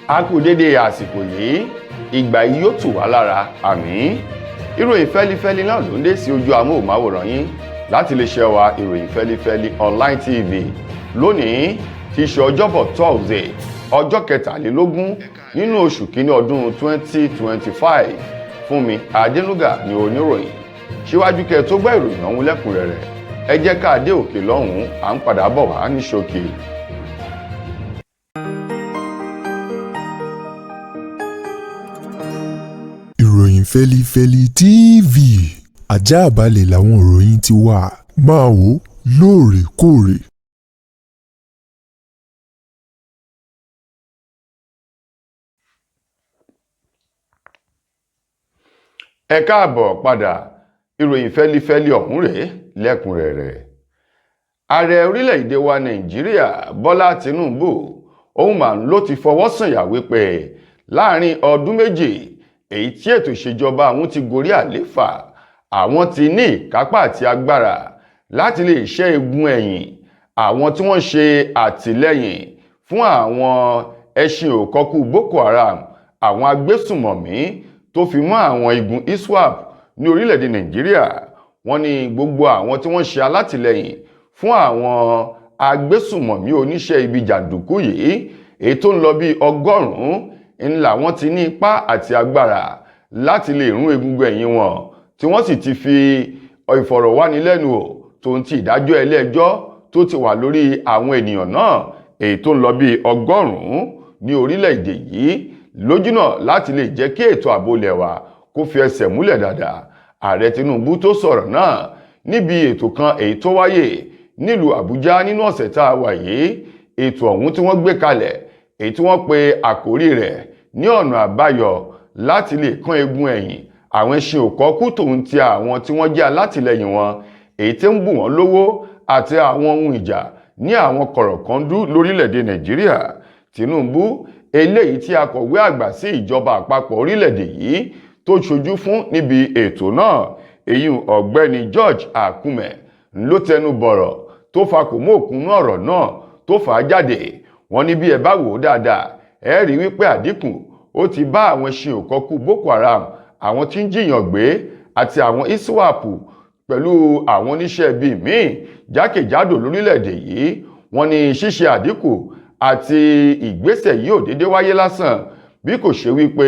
A kú dédé àsìkò yìí, ìgbà yìí yóò tù wá lára, àmín. Ìròyìn fẹ́lifẹ́li náà ló ń dé sí ojú amóhùnmáwòrán yín láti iléeṣẹ́ wa ìròyìn fẹ́lifẹ́li online tv. Lónìí tí í ṣe ọjọ́bọ̀ Thursday, ọjọ́ kẹtàlélógún nínú oṣù kínní ọdún 2025. Fúnmi Adénúgà ni oníròyìn. Síwájú kẹ́ tó gbọ́ ìròyìn ọ̀hún lẹ́kùnrẹ́rẹ́, ẹ jẹ́ ká dé òkè lọ́hùn-ún, à ń padà bọ̀ wá ní ṣókí. Ìròyìn fẹ́lifẹ́li TV, àjààbálẹ̀ làwọn ìròyìn ti wà, máa wò lóòrèkóòrè. Ẹ káàbọ̀ padà, ìròyìn fẹ́lifẹ́li ọ̀hún rèé lẹ́kùnrẹ́rẹ́. Ààrẹ orílẹ̀-èdè wa Nàìjíríà Bọ́lá Tinubu òun mà ló ti fọwọ́ sọ̀yà wípé láàrin ọdún méjì èyí tí ètò ìṣèjọba àwọn ti gorí àléfà, àwọn ti ní ìkápá àti agbára láti lè ṣẹ́ egun ẹ̀yìn àwọn tí wọ́n ṣe àtìlẹ́yìn fún àwọn ẹṣin òkọ́kù Boko Haram, àwọn agbésùmọ̀mí tó fi mọ́ àwọn igun ISWAP ní orílẹ̀-èdè Nàìjíríà. Wọ́n ní gbogbo àwọn tí wọ́n ṣe alátìlẹ́yìn fún àwọn agbésùmọ̀mí oníṣẹ́ ibi jàǹdùkú yìí, èyí tó ń lọ bí 100 ńlá wọ́n ti ní ipá àti agbára láti lè rún egungun ẹ̀yìn wọn, tí wọ́n sì ti fi ìfọ̀rọ̀wánilẹ́nuwò tó ń ti ìdájọ́ ẹlẹ́ẹjọ́ tó ti wà lórí àwọn ènìyàn náà, èyí tó ń lọ bí 100 ní orílẹ̀-èdè yìí, lójúnà láti lè jẹ́ kí ètò ààbò ilẹ̀ wa kó fi ẹsẹ̀ múlẹ̀ dáadáa. Ààrẹ Tinubu tó sọ̀rọ̀ náà níbi ètò kan èyí tó wáyé nílùú Àbújá nínú ọ̀sẹ̀ tá a wà yìí. Ètò ọ̀hún tí wọ́n gbé kalẹ̀, èyí tí wọ́n pe àkórí rẹ̀ ní ọ̀nà àbáyọ láti lè kán egun ẹ̀yìn àwọn ẹṣin òkọ́kù tòun ti àwọn tí wọ́n jẹ́ alátìlẹyìn wọn, èyí tí ń bù wọ́n lówó àti àwọn ohun ìjà ní àwọn kọ̀rọ̀kọ́ndú lórílẹ̀‐èdè Nàìjíríà. Tinubu, eléyìí tí akọ̀wé àgbà sí ìjọba àpapọ̀ orílẹ̀‐èdè yìí tó ṣojú fún níbi ètò náà, èyí ọ̀gbẹ́ni George Akume, ló tẹnu bọ̀rọ̀ tó fakò mọ́ òkun ọ̀rọ̀ náà tó fà á jáde. Wọ́n ní bí ẹ bá wò ó dáadáa, ẹ rí wípé àdínkù ó ti bá àwọn ẹṣin òkọ́kù Boko Haram, àwọn tí ń jiyàn gbé àti àwọn ISWAP pẹ̀lú àwọn oníṣẹ́ ibi míì jákèjádò lórílẹ̀‐èdè yìí. Wọ́n ní ṣíṣe àdínkù àti ìgbésẹ̀ yìí ò dédé wáyé lásán, bí kò ṣe wípé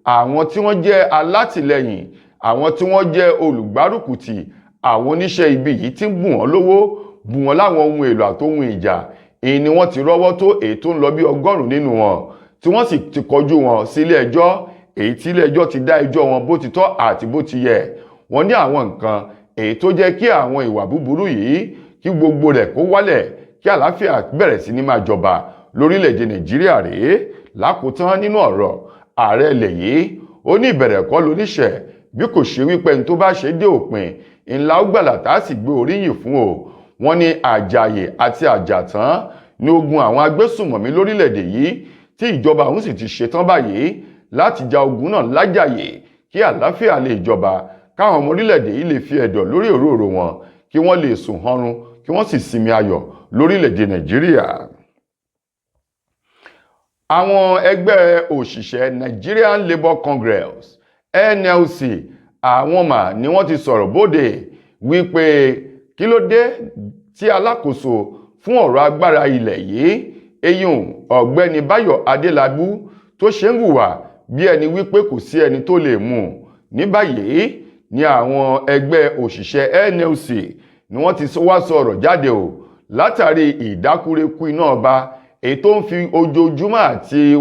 àwọn tí wọ́n jẹ́ alátìlẹyìn, àwọn tí wọ́n jẹ́ olùgbárùkùtì àwọn oníṣẹ́ ibi yìí tí ń bù wọ́n lówó, bù wọ́n láwọn ohun èlò àtohun ìjà, èyí ni wọ́n ti rọ́wọ́ tó èyí tó ń lọ bí 100 nínú wọn, tí wọ́n sì ti kọjú wọn sí ilé ẹjọ́, èyí tí ilé ẹjọ́ ti dá ẹjọ́ wọn bó ti tọ́ àti bó ti yẹ. Wọ́n ní àwọn nǹkan èyí tó jẹ́ kí àwọn ìwà búburú yìí kí gbogbo rẹ̀ kó wálẹ̀, kí àlàáfíà bẹ̀rẹ̀ sí ní máa jọba lórílẹ̀‐èdè Nàìjíríà rèé. Lákòótán nínú ọ̀rọ̀ ààrẹ ilẹ̀ yìí, ó ní ìbẹ̀rẹ̀ kọ́ lóníṣẹ́, bí kò ṣe wípé ní tó bá ṣe dé òpin ńlá ó gbàlà tá a sì gbé oríyìn fún o. Wọ́n ní àjàyè àti àjàtán ní ogun àwọn agbésùmọ̀mí lórílẹ̀‐èdè yìí, tí ìjọba òun sì ti ṣetán báyìí láti ja ogun náà lájàyè, kí àlàáfíà lè jọba, káwọn ọmọ orílẹ̀‐èdè yìí lè fi ẹ̀dọ̀ lórí òróró wọn, kí wọ́n lè sùn họrun, kí wọ́n sì sinmi ayọ̀ lórílẹ̀‐èdè Nàìjíríà. Àwọn ẹgbẹ́ òṣìṣẹ́ Nigerian Labour Congress NLC, àwọn mà ni wọ́n ti sọ̀rọ̀ bóde wípé kí ló dé tí alákòóso fún ọ̀rọ̀ agbára ilẹ̀ yìí, eyín ọ̀gbẹ́ni Báyọ̀ Adélábù, tó ṣe ń hùwà bí ẹni wípé kò sí ẹni tó lè mú. Ní báyìí ni àwọn ẹgbẹ́ òṣìṣẹ́ NLC ni wọ́n ti wá sọ̀rọ̀ jáde o látàrí ìdákúrekú iná ọba èyí tó ń fi ojoojúmọ́ àti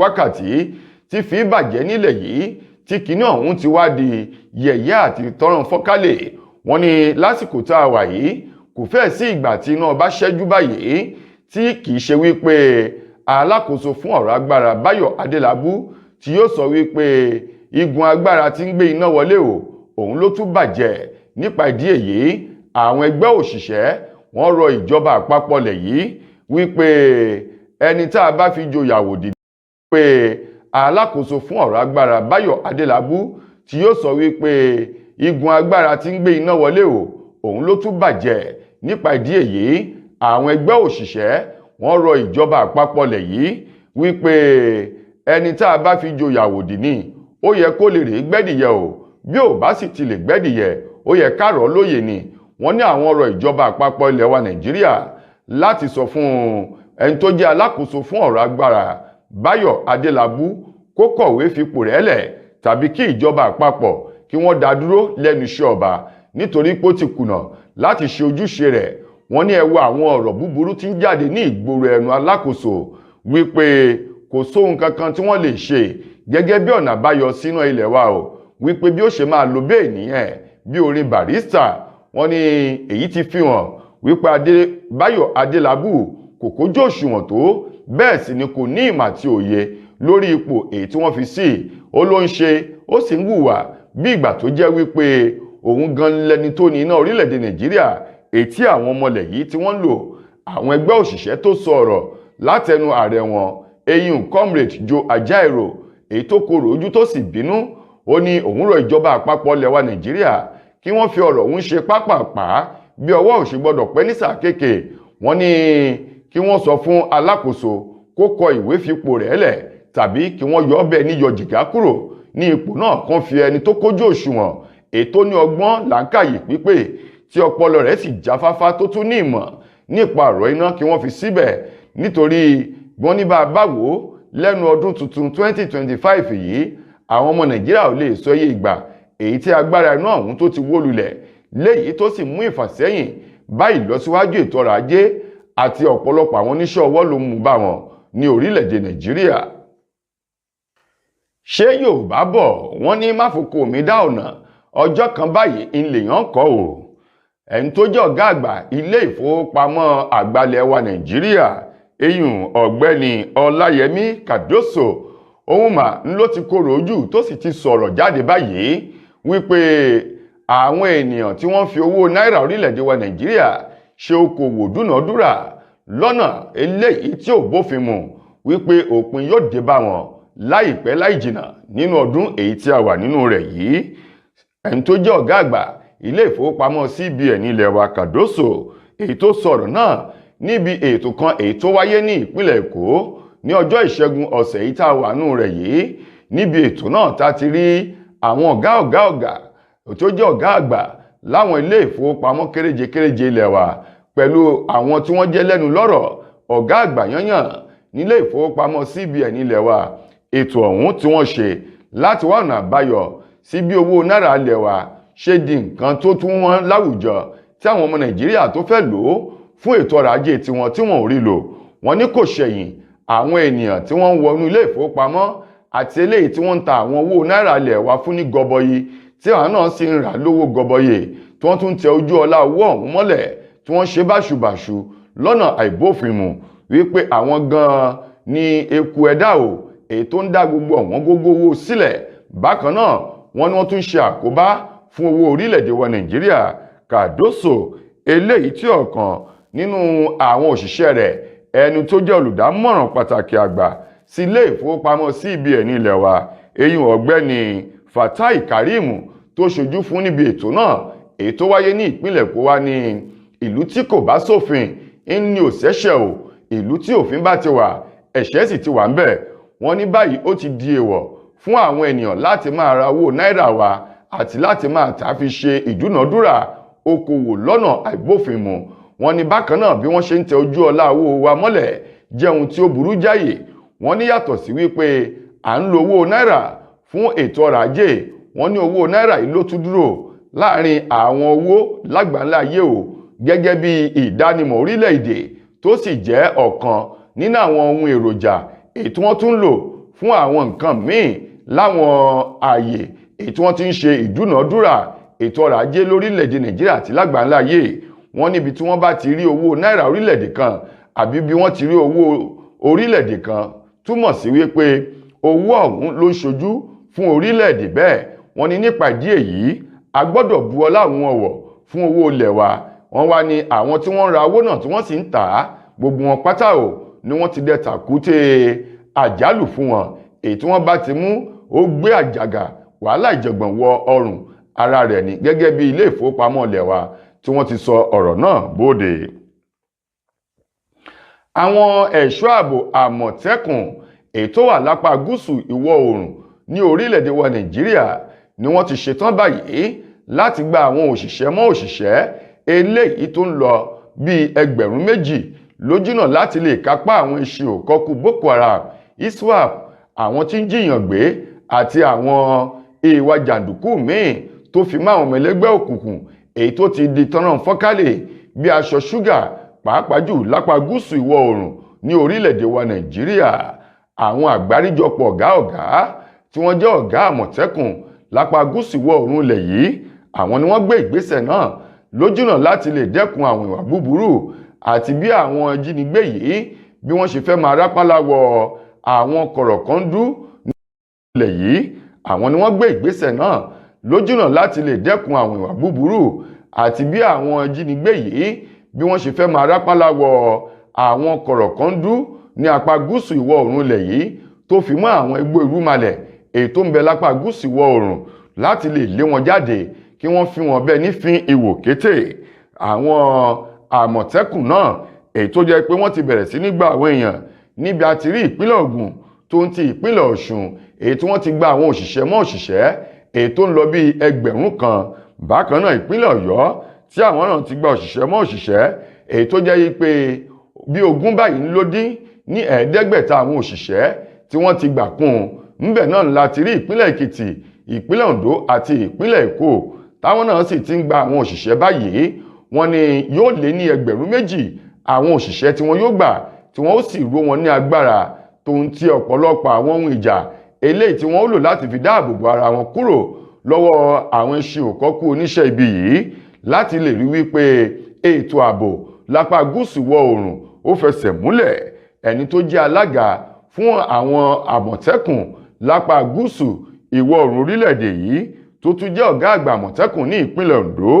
wákàtí tí fi bàjẹ́ nílẹ̀ yìí, tí kìíní ọ̀hún ti wá di yẹ̀yẹ́ àti tọrọn fọ́kálẹ̀. Wọ́n ní lásìkò tá a wà yìí kò fẹ́ sí ìgbà tí iná ọba ṣẹ́jú báyìí tí kìí ṣe wípé alákòóso fún ọ̀rọ̀ agbára Báyọ̀ Adélábù tí yóò sọ wípé igun agbára tí ń gbé iná wọlé òun ló tún bàjẹ́. Nípa ìdí èyí, àwọn ẹgbẹ́ òṣìṣẹ́ wọ́n rọ ìjọba àpapọ̀ lẹ̀ yìí wípé ẹni tá a bá fi joyàwó dìde pé alákòóso fún ọ̀rọ̀ agbára Báyọ̀ Adélábù tí yóò sọ wípé igun agbára tí ń gbé iná wọlé òun ló tún bàjẹ́. Nípa ìdí èyí, àwọn ẹgbẹ́ òṣìṣẹ́ wọ́n rọ ìjọba àpapọ̀ lẹ̀ yìí wípé ẹni tá a bá fi joyàwòdì ní ó yẹ kó lè rèé gbẹ́dìyẹ o, bí ò bá sì ti lè gbẹ́dìyẹ ó yẹ kárọ̀ lóye ni. wọ́n ní àwọn ọ̀rọ̀ ìjọba àpapọ̀ ilẹ̀ wa Nàìjíríà láti sọ fún ẹni tó jẹ́ alákòóso fún ọ̀rọ̀ agbára Báyọ̀ Adélábù kó kọ̀wé fipò rẹ̀ lẹ̀ tàbí kí ìjọba àpapọ̀ kí wọ́n dá dúró lẹ́nu iṣẹ́ ọba nítorí pé ó ti kùnà láti ṣe ojúṣe rẹ̀. wọ́n ní ẹ wo àwọn ọ̀rọ̀ búburú tí ń jáde ní ìgboro ẹnu alákòóso wípé kò sóhun kankan tí wọ́n lè ṣe gẹ́gẹ́ bí ọ̀nà àbáyọ sínú ilẹ̀ wa o, wípé bí ó ṣe máa lo bẹ́ẹ̀ nìyẹn bí orin Barrister. wọ́n ní èyí ti fi hàn wípé Báyọ̀ Adélábù kò kójú òṣùwọ̀n tó, bẹ́ẹ̀ sì ni kò ní ìmọ̀ àti òye lórí ipò èyí tí wọ́n fi sí. ó ló ń ṣe ó sì ń hùwà bí ìgbà tó jẹ́ wípé òun gan lẹni tó ní iná orílẹ̀-èdè Nàìjíríà èyí tí àwọn ọmọlẹ̀ yìí tí wọ́n ń lò. àwọn ẹgbẹ́ òṣìṣẹ́ tó sọ ọ̀rọ̀ látẹnu ààrẹ wọn eyín Comrade Joe Ajaero èyí tó korò ojú tó sì bínú. ó ní òun rọ̀ ìjọba àpapọ̀ ilẹ̀ wa Nàìjíríà kí wọ́n fi ọ̀rọ̀ òun ṣe pápápá bí ọwọ́ ò ṣe gbọ́dọ̀ pẹ́ ní sáà kéèké. wọ́n ní kí wọ́n sọ fún alákòóso kó kọ ìwé fipò rẹ̀ lẹ̀ tàbí kí wọ́n yọ ọbẹ̀ níyọ jìgá kúrò ní ipò náà kan fi ẹni tó kójú òṣùwọ̀n ètò ní ọgbọ́n làákàyè pípé tí ọpọlọ rẹ̀ sì jáfáfá tó tún ní ìmọ̀ nípa ọ̀rọ̀ iná kí wọ́n fi síbẹ̀. nítorí wọ́n ní bá a bá wò ó lẹ́nu ọdún tuntun 2025 yìí àwọn ọmọ Nàìjíríà ò lè sọ iye ìgbà èyí tí agbára iná ọ̀hún tó ti wó lulẹ̀, léyìí tó sì mú ìfàsẹ́yìn bá ìlọsíwájú ètò ọrọ̀ ajé àti ọ̀pọ̀lọpọ̀ àwọn oníṣẹ́ ọwọ́ ló mú bá wọn ní orílẹ̀-èdè Nàìjíríà. ṣé Yorùbá bọ̀ wọ́n ní máfòkò mi dá ọ̀nà ọjọ́ kan báyìí ńlẹ̀yàn kọ́ o. ẹni tó jẹ́ ọ̀gá àgbà ilé ìfowópamọ́ àgbàlẹ̀ wa Nàìjíríà eyín ọ̀gbẹ́ni Ọláyẹmí Kàdóso òun mà ń ló ti korò ojú tó sì ti sọ̀rọ̀ jáde báyìí wípé àwọn ènìyàn tí wọ́n fi owó náírà orílẹ̀-èdè wa Nàìjíríà ṣe okòwò dúnàádúrà lọ́nà eléyìí tí ò bófin mu wípé òpin yóò dé bá wọn láìpẹ́ láì jìnnà nínú ọdún èyí tí a wà nínú rẹ̀ yìí. ẹni tó jẹ́ ọ̀gá àgbà ilé ìfowópamọ́ CBN ilẹ̀ wa Kàdóso èyí tó sọ̀rọ̀ náà níbi ètò kan èyí tó wáyé ní ìpínlẹ̀ Èkó ní ọjọ́ ìṣẹ́gun ọ̀sẹ̀ yìí tá a wà nínú rẹ̀ yìí. níbi ètò náà tá ti rí àwọn ọ̀gá tó jẹ́ ọ̀gá àgbà láwọn ilé ìfowópamọ́ kéréje ilẹ̀ wa pẹ̀lú àwọn tí wọ́n jẹ́ lẹ́nu lọ́rọ̀ ọ̀gá àgbà yányàn nílé ìfowópamọ́ CBN ilẹ̀ wa. ètò ọ̀hún tí wọ́n ṣe láti wá ọ̀nà àbáyọ sí bí owó náírà ilẹ̀ wa ṣe di nǹkan tó tún wọ́n láwùjọ tí àwọn ọmọ Nàìjíríà tó fẹ́ lò ó fún ètò ọrọ̀ ajé tiwọn tí wọ́n ò rí lò. wọ́n ní kò ṣẹ̀yìn àwọn ènìyàn tí wọ́n ń wọnú ilé ìfowópamọ́ àti eléyìí tí wọ́n ń ta àwọn owó náírà ilẹ̀ wa fún ní gọbọyì tí àwọn náà sì ń rà lówó gọbọyì tí wọ́n tún tẹ ojú ọlá owó ọ̀hún mọ́lẹ̀ tí wọ́n ṣe báṣubàṣu lọ́nà àìbófinmu wípé àwọn gan-an ní eku ẹ̀dá o èyí tó ń dá gbogbo ọ̀wọ́n gógó owó sílẹ̀. bákan náà wọ́n ní wọ́n tún ṣe àkóbá fún owó orílẹ̀-èdè wa Nàìjíríà. Kàdóso eléyìí tí ọ̀kan nínú àwọn òṣìṣẹ́ rẹ̀ ẹni tó jẹ́ olùdámọ̀ràn pàtàkì àgbà sí ilé ìfowópamọ́ CBN ilẹ̀ wa eyín ọ̀gbẹ́ni Fatai Karim tó ṣojú fún níbi ètò náà èyí tó wáyé ní ìpínlẹ̀ Èkó wá ní ìlú tí kò bá sófin ní òṣẹ́ṣẹ́ o, ìlú tí òfin bá ti wà ẹ̀ṣẹ̀ sì ti wà ń bẹ̀. wọ́n ní báyìí ó ti di èèwọ̀ fún àwọn ènìyàn láti máa ra owó náírà wa àti láti máa tà fi ṣe ìdúnàádúrà okòwò lọ́nà àìbófinmu. wọ́n ní bákan náà bí wọ́n ṣe ń tẹ ojú ọlá owó wa mọ́lẹ̀ jẹ́ ohun tí ó burú jáyè. wọ́n ní yàtọ̀ sí wípé à ń lo owó náírà fún ètò ọrọ̀ ajé, wọ́n ní owó náírà yìí ló tún dúró láàrin àwọn owó lágbàńlá ayé o gẹ́gẹ́ bí ìdánimọ̀ orílẹ̀-èdè tó sì jẹ́ ọ̀kan nínú àwọn ohun èròjà èyí tí wọ́n tún lò fún àwọn nǹkan míì láwọn ààyè èyí tí wọ́n ti ń ṣe ìdúnàádúrà ètò ọrọ̀ ajé lórílẹ̀-èdè Nàìjíríà àti lágbàńlá ayé. wọ́n níbi tí wọ́n bá ti rí owó náírà orílẹ̀-èdè kan àbí bí wọ́n ti rí owó orílẹ̀-èdè kan túmọ̀ sí wípé owó ọ̀hún ló ń ṣojú fún orílẹ̀-èdè bẹ́ẹ̀. wọ́n ní nípa ìdí èyí a gbọ́dọ̀ bu ọlá àwọn ọ̀wọ̀ fún owó ilẹ̀ wa. wọ́n wá ní àwọn tí wọ́n ń ra owó náà tí wọ́n sì ń tà á gbogbo wọn pátá o ni wọ́n ti dẹ tàkúté àjálù fún wọn èyí tí wọ́n bá ti mú ó gbé àjàgà wàhálà ìjọ̀gbọ̀n wọ ọrùn ara rẹ̀ ní gẹ́gẹ́ bí ilé ìfowópamọ́ ilẹ̀ wa tí wọ́n ti sọ ọ̀rọ̀ náà bóde. àwọn ẹ̀ṣọ́ ààbò àmọ̀tẹ́kùn èyí tó wà lápá gúúsù ìwọ̀ oòrùn ní orílẹ̀-èdè wa Nàìjíríà ni wọ́n ti ṣetán báyìí láti gba àwọn òṣìṣẹ́ mọ́ òṣìṣẹ́ eléyìí tó ń lọ bíi 2,000 lójúnà láti lè kápá àwọn iṣẹ́ òkọ́kù Boko Haram, ISWAP, àwọn tí ń jiyàn gbé àti àwọn ìwà jàǹdùkú míì tó fi mọ́ àwọn ọmọ ẹlẹ́gbẹ́ òkùnkùn èyí tó ti di tọ́nà fọ́nkálẹ̀ bí aṣọ ṣúgà pàápàá jù lápá gúúsù ìwọ̀ oòrùn ní orílẹ̀-èdè wa Nàìjíríà. Àwọn àgbáríjọpọ̀ ọ̀gá tí wọ́n jẹ́ ọ̀gá àmọ̀tẹ́kùn lápá gúúsù ìwọ̀ oòrùn ilẹ̀ yìí, àwọn ni wọ́n gbé ìgbésẹ̀ náà lójúnà láti lè dẹ́kun àwọn ìwà búburú àti bí àwọn ajínigbé yìí bí wọ́n ṣe fẹ́ máa rápálá wọ àwọn kọ̀rọ̀kọ́ndú ní ilẹ̀ yìí. Àwọn ni wọ́n gbé ìgbésẹ̀ náà lójúnà láti lè dẹ́kun àwọn ìwà búburú àti bí àwọn ajínigbé yìí bí wọ́n ṣe fẹ́ máa rápálá wọ àwọn kọ̀rọ̀kọ́ndú ní apá gúúsù ìwọ̀ oòrùn ilẹ̀ yìí tó fi mọ́ àwọn igbó irúmọlẹ̀ èyí tó ń bẹ lápá gúúsù ìwọ̀ oòrùn láti lè lé wọn jáde kí wọ́n fi wọn bẹ́ẹ̀ nífin ìwò kété. Àwọn àmọ̀tẹ́kùn náà èyí tó jẹ́ pé wọ́n ti bẹ̀rẹ̀ sí ní gba àwọn èèyàn níbi àti rí ìpínlẹ̀ Ògùn tó ń ti ìpínlẹ̀ Ọ̀ṣun èyí tí wọ́n ti gba àwọn òṣìṣẹ́ mọ́ òṣìṣẹ́ èyí tó ń lọ bí 1,000. Bákan náà ìpínlẹ̀ Ọ̀yọ́ tí àwọn náà ti gba òṣìṣẹ́ mọ́ òṣìṣẹ́ èyí tó jẹ́ pé bí 20 báyìí ń ló dín ní 500 àwọn òṣìṣẹ́ tí wọ́n ti gbà kún ńbẹ̀ náà láti rí ìpínlẹ̀ Èkìtì, ìpínlẹ̀ Oǹdó àti ìpínlẹ̀ Èkó táwọn náà sì ti ń gba àwọn òṣìṣẹ́ báyìí. Wọ́n ní yóò lé ní 2,000 àwọn òṣìṣẹ́ tí wọ́n yóò gbà tí wọ́n ó sì ró wọn ní agbára tó ń ti ọ̀pọ̀lọpọ̀ àwọn ohun ìjà eléyìí tí wọ́n ó lò láti fi dáàbò bo ara wọn kúrò lọ́wọ́ àwọn iṣẹ́ òkọ́kù oníṣẹ́ ibi yìí láti lè rí wípé ètò ààbò lápá gúúsù ìwọ̀ oòrùn ó fẹsẹ̀ múlẹ̀. Ẹni tó jẹ́ alága fún àwọn àmọ̀tẹ́kùn lápá gúúsù ìwọ̀ oòrùn orílẹ̀-èdè yìí tó tún jẹ́ ọ̀gá àgbà àmọ̀tẹ́kùn ní ìpínlẹ̀ Oǹdó,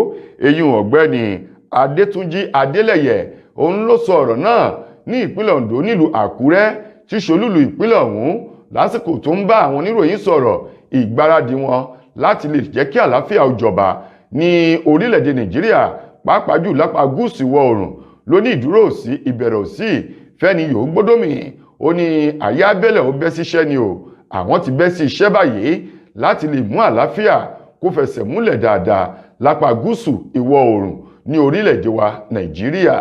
eyín ọ̀gbẹ́ni Adétúnjí Adélẹ̀yẹ, òun ló sọ ọ̀rọ̀ náà ní ìpínlẹ̀ Oǹdó nílùú Àkúrẹ́ tí ṣolúlù ìpínlẹ̀ ọ̀hún lásìkò tó ń bá àwọn oníròyìn sọ̀rọ̀ ìgbáradì wọn láti lè jẹ́ kí àlàáfíà ó jọba ní orílẹ̀-èdè Nàìjíríà pàápàá jù lápá gúúsù ìwọ̀ oòrùn ló ní ìdúró òsì ìbẹ̀rẹ̀ òsì fẹ́ni yóò gbódòmì. Ó ní àyà abẹ́lẹ̀ ó bẹ́ síṣẹ́ ni o, àwọn ti bẹ́ sí iṣẹ́ báyìí láti lè mú àlàáfíà kó fẹsẹ̀ múlẹ̀ dáadáa lápá gúúsù ìwọ̀ oòrùn ní orílẹ̀-èdè wa Nàìjíríà.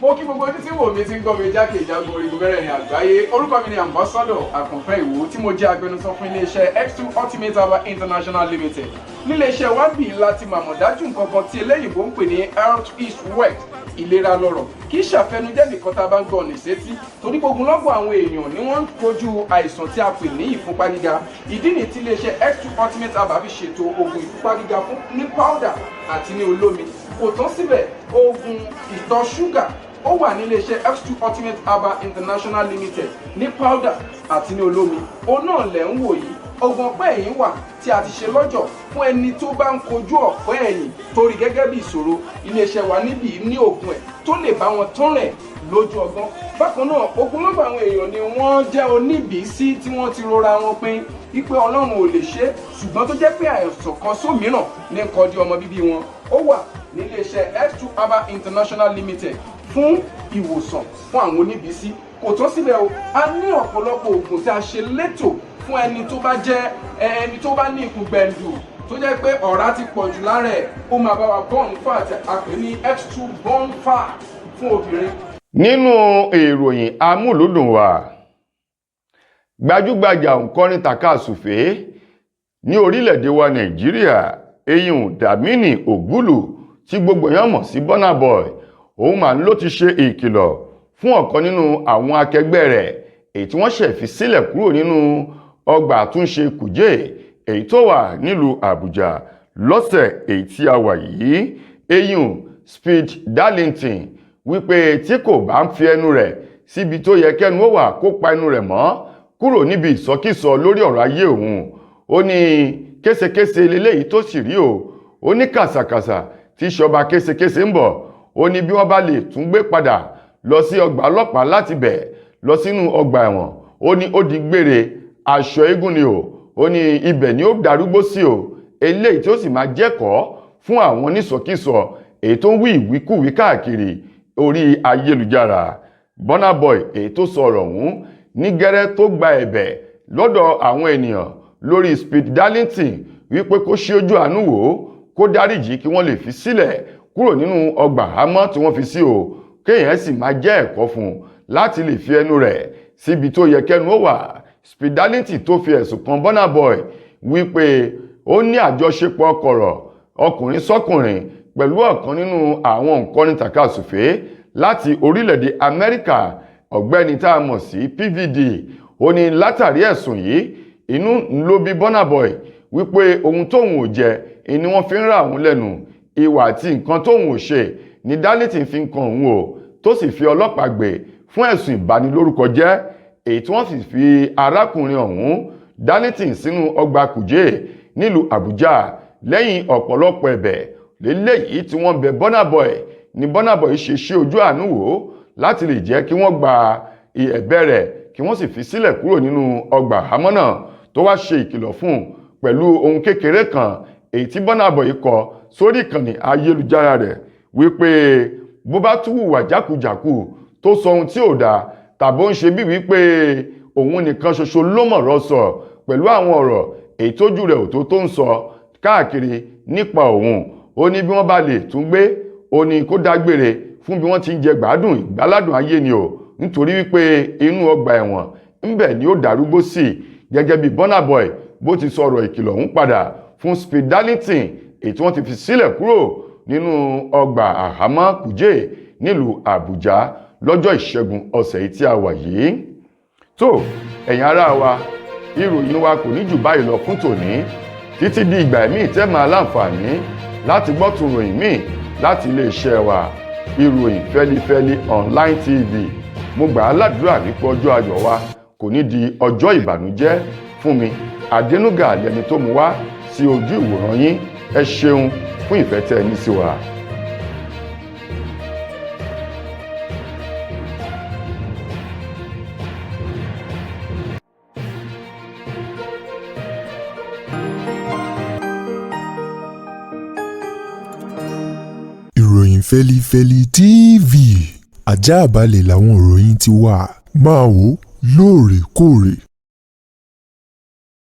Mo kí gbogbo ojú tí wò mí ti ń gbọ́ mi jákèjádò orígun mẹ́rẹ̀ẹ̀rin àgbáyé. Orúkọ mi ni Ambassador Àkànfẹ́ Ìwò tí mo jẹ́ agbẹnusọ fún iléeṣẹ́ X2 Ultimate Herbal International Limited. Níléeṣẹ́ wa bí láti màmọ̀ dájú nǹkan kan tí eléyìnbó ń pè ní health is wealth, ìlera lọ́rọ̀. Kì í ṣàfẹnujẹ́ nìkan tá a bá ń gbọ́ ní sétí torí gbogbo lọ́gbọ̀n àwọn èèyàn ni wọ́n ń kojú àìsàn tí a pè ní ìfúnpá gíga. Ìdí nìyí tí iléeṣẹ́ X2 Ultimate Herbal fi ṣètò oògùn ìfúnpá gíga fún ní powder àti ní olómi. Kò tán síbẹ̀, oògùn ìtọ̀ ṣúgà ó wà ní iléeṣẹ́ X2 Ultimate Herbal International Limited ní powder àti ní olómi. Òun náà lẹ̀ ń wò yìí. Oògùn ọ̀pẹ́ ẹ̀yìn wà tí a ti ṣe lọ́jọ̀ fún ẹni tó bá ń kojú ọ̀pẹ́ ẹ̀yìn torí gẹ́gẹ́ bí ìṣòro. Iléeṣẹ́ wa níbí ní oògùn ẹ̀ tó lè bá wọn tán rẹ̀ lójú ọgbọ́n. Bákan náà ogunlọ́gọ̀ àwọn èèyàn ni wọ́n jẹ́ oníbìísí tí wọ́n ti rora wọn pín wípé Ọlọ́run ò lè ṣe, ṣùgbọ́n tó jẹ́ pé àìsàn kan sómìíràn ní nǹkan di ọmọ bíbí wọn. Ó wà ní iléeṣẹ́ X2 Herbal International Limited fún ìwòsàn fún àwọn oníbìísí. Kò tán síbẹ̀ o, a ní ọ̀pọ̀lọpọ̀ oògùn tí a ṣe létò fún ẹni tó bá jẹ́ ẹni tó bá ní ikùn gbẹ̀ndù tó jẹ́ pé ọ̀rá ti pọ̀ jù lára ẹ̀, ó máa bá wa burn fat, a pè ní X2 burn fat fún obìnrin. Nínú ìròyìn amúlùdùn wa, gbajúgbajà òǹkọrin tàkasùfé ní orílẹ̀-èdè wa Nàìjíríà, eyín Dàmínì Ògúlù tí gbogbo èèyàn mọ̀ sí Burna Boy, òun mà ló ti ṣe ìkìlọ̀ fún ọ̀kan nínú àwọn akẹgbẹ́ rẹ̀ èyí tí wọ́n ṣẹ̀ fi sílẹ̀ kúrò nínú ọgbà àtúnṣe Kùjé èyí tó wà nílùú Àbújá lọ́sẹ̀ èyí tí a wà yìí. Eyín Speed Darlington wípé tí kò bá ń fi ẹnu rẹ̀ síbi tó yẹ kẹ́nu ó wà kó pa ẹnu rẹ̀ mọ́ kúrò níbi ìsọkísọ lórí ọ̀rọ̀ ayé òun. Ó ní késekése leléyìí tó sì rí o, ó ní kàsàkàsà tí ṣọba késekése ń bọ̀. Ó ní bí wọ́n bá lè tún gbé padà lọ sí ọgbà ọlọ́pàá láti bẹ̀ lọ sínú ọgbà ẹ̀wọ̀n, ó ní ó di gbére, aṣọ eégún ni o. Ó ní ibẹ̀ ni ó darúgbó sí o, eléyìí tí ó sì máa jẹ́kọ̀ọ́ fún àwọn onísọkísọ èyí tó ń wí ìwíkúwí káàkiri orí ayélujára. Burna Boy èyí tó sọ̀rọ̀ ọ̀hún ní gẹ́rẹ́ tó gba ẹ̀bẹ̀ lọ́dọ̀ àwọn ènìyàn lórí Speed Darlington wípé kó ṣí ojú àánú wò ó, kó dáríjì kí wọ́n lè fi sílẹ̀ kúrò nínú ọgbà àhámọ́ tí wọ́n fi sí o, kéèyàn sì máa jẹ́ ẹ̀kọ́ fún un láti lè fi ẹnu rẹ̀ síbi tó yẹ kẹ́nu ó wà. Speed Darlington tó fi ẹ̀sùn kan Burna Boy wípé ó ní àjọṣepọ̀ kọ̀rọ̀ ọkùnrin sọ́kùnrin pẹ̀lú ọ̀kan nínú àwọn òǹkọrin tàkasùfé láti orílẹ̀-èdè Amẹ́ríkà, ọ̀gbẹ́ni tá a mọ̀ sí PVD. Ó ní látàrí ẹ̀sùn yìí inú ló bí Burna Boy wípé ohun tóun ò jẹ ni wọ́n fi ń ra òun lẹ́nu, ìwà àti nǹkan tóun ò ṣe ní Darlington fi ń kan òun o, tó sì fi ọlọ́pàá gbé fún ẹ̀sùn ìbanilórúkọ jẹ́, èyí tí wọ́n sì fi arákùnrin ọ̀hún Darlington sínú ọgbà Kùjé nílùú Àbújá lẹ́yìn ọ̀pọ̀lọpọ̀ ẹ̀bẹ̀ léléyìí tí wọ́n bẹ̀ Burna Boy ni Burna Boy ṣe ṣí ojú àánú wò láti lè jẹ́ kí wọ́n gba ẹ̀bẹ̀ rẹ̀ kí wọ́n sì fi sílẹ̀ kúrò nínú ọgbà àhámọ́ náà, tó wá ṣe ìkìlọ̀ fún un pẹ̀lú ohun kékeré kan èyí tí Burna Boy kọ sórí ìkànnì ayélujára rẹ̀ wípé bó bá tún hùwà jákujàku tó sọ ohun tí ò dáa tàbí ó ń ṣe bí wípé òun nìkan ṣoṣo ló mọ̀rọ̀ sọ pẹ̀lú àwọn ọ̀rọ̀ èyí tójú rẹ̀ ò tó ń sọ káàkiri nípa òun, ó ní bí wọ́n bá lè tún gbé, ó ní kó dágbére fún bí wọ́n ti ń jẹ gbádùn ìgbáládùn ayé ni o, nítorí wípé inú ọgbà ẹ̀wọ̀n ńbẹ̀ ni ó darúgbó sí, gẹ́gẹ́ bí Burna Boy bó ti sọ̀rọ̀ ìkìlọ̀ ọ̀hún padà fún Speed Darlington èyí tí wọ́n ti fi sílẹ̀ kúrò nínú ọgbà àhámọ́ Kùjé nílùú Àbújá lọ́jọ́ ìṣẹ́gun ọ̀sẹ̀ yìí tí a wà yìí. tó ẹ̀yin ará wa, ìròyìn wa kò ní jù báyìí lọ fún tòní, títí di ìgbà míì tẹ́ máa láǹfààní láti gbọ́ tún ròyìn míì láti iléeṣẹ́ wa ìròyìn fẹ́lifẹ́li online TV. mo gbà á ládùúrà wípé ọjọ́ ayọ̀ wa kò ní di ọjọ́ ìbànújẹ́ fún mi Adénúgà lẹni tó mú wá sí ojú ìwòran yín. ẹ ṣeun fún ìfẹ́ tẹ́ ẹ ní sí wa. Ìròyìn Fẹ́lifẹ́li TV àjààbálẹ̀ làwọn ìròyìn ti wà, máa wò lóòrèkóòrè.